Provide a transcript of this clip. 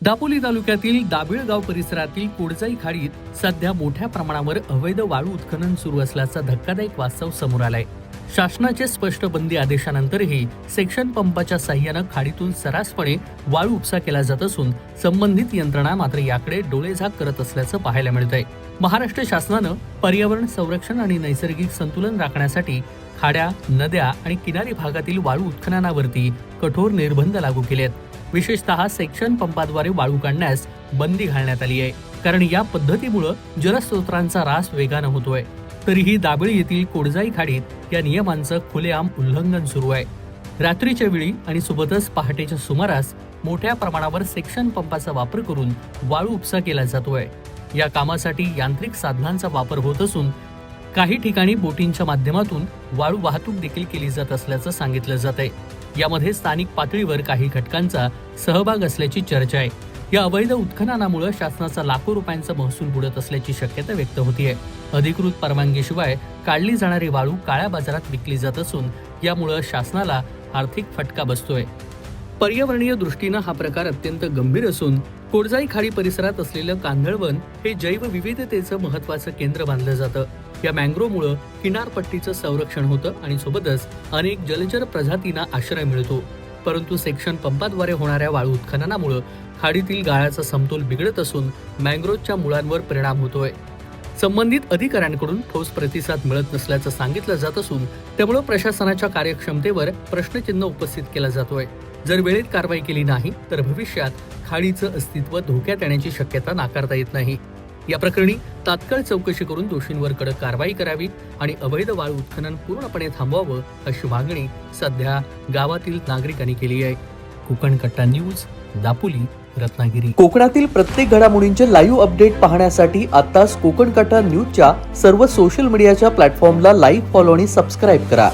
दापोली तालुक्यातील दाबिळगाव परिसरातील कोडजाई खाडीत सध्या मोठ्या प्रमाणावर अवैध वाळू उत्खनन सुरू असल्याचा धक्कादायक वास्तव समोर आलाय। शासनाचे स्पष्ट बंदी आदेशानंतरही सेक्शन पंपाच्या साह्यानं खाडीतून सर्रासपणे वाळू उपसा केला जात असून संबंधित यंत्रणा मात्र याकडे डोळेझाक करत असल्याचं पाहायला मिळतंय। महाराष्ट्र शासनानं पर्यावरण संरक्षण आणि नैसर्गिक संतुलन राखण्यासाठी खाड्या, नद्या आणि किनारी भागातील वाळू उत्खननावरती कठोर निर्बंध लागू केले आहेत। विशेषतः सेक्शन पंपाद्वारे वाळू काढण्यास बंदी घालण्यात आली आहे, कारण या पद्धतीमुळे जलस्रोतांचा ऱ्हास वेगानं होतोय। तरीही दाबिळ येथील कोडजाई खाडीत या नियमांचं खुलेआम उल्लंघन सुरू आहे। रात्रीच्या वेळी आणि सोबतच पहाटेच्या सुमारास मोठ्या प्रमाणावर सेक्शन पंपाचा वापर करून वाळू उपसा केला जातोय। या कामासाठी यांत्रिक साधनांचा वापर होत असून काही ठिकाणी बोटींच्या माध्यमातून वाळू वाहतूक देखील केली जात असल्याचं सांगितलं जातंय। यामध्ये स्थानिक पातळीवर काही घटकांचा सहभाग असल्याची चर्चा आहे। या अवैध उत्खननामुळे शासनाचा लाखो रुपयांचा महसूल बुडत असल्याची शक्यता व्यक्त होतीये। अधिकृत परवानगीशिवाय काढली जाणारी वाळू काळ्या बाजारात विकली जात असून यामुळे शासनाला आर्थिक फटका बसतोय। पर्यावरणीय दृष्टीनं हा प्रकार अत्यंत गंभीर असून कोडजाई खाडी परिसरात असलेलं कांदळवन हे जैवविविधतेचं महत्त्वाचं केंद्र मानलं जातं। या मँग्रोव्हमुळे किनारपट्टीचं संरक्षण होतं आणि सोबतच अनेक जलचर प्रजातींना आश्रय मिळतो। परंतु सेक्शन पंपाद्वारे होणाऱ्या वाळू उत्खननामुळे खाडीतील गाळाचा समतोल बिघडत असून मँग्रोव्हच्या मुळांवर परिणाम होतोय। संबंधित अधिकाऱ्यांकडून ठोस प्रतिसाद मिळत नसल्याचं सांगितलं जात असून त्यामुळे प्रशासनाच्या कार्यक्षमतेवर प्रश्नचिन्ह उपस्थित केला जातोय। जर वेळेत कारवाई केली नाही तर भविष्यात खाडीचं अस्तित्व धोक्यात येण्याची शक्यता नाकारता येत नाही। या प्रकरणी तात्काळ चौकशी करून दोषींवर कडक कारवाई करावी आणि अवैध वाळू उत्खनन पूर्णपणे थांबवावं अशी मागणी सध्या गावातील नागरिकांनी केली आहे। कोकण कट्टा न्यूज, दापोली, रत्नागिरी। कोकणातील प्रत्येक घडामोडींचे लाईव्ह अपडेट पाहण्यासाठी आताच कोकण कट्टा न्यूजच्या सर्व सोशल मीडियाच्या प्लॅटफॉर्मला लाईक, फॉलो आणि सबस्क्राईब करा।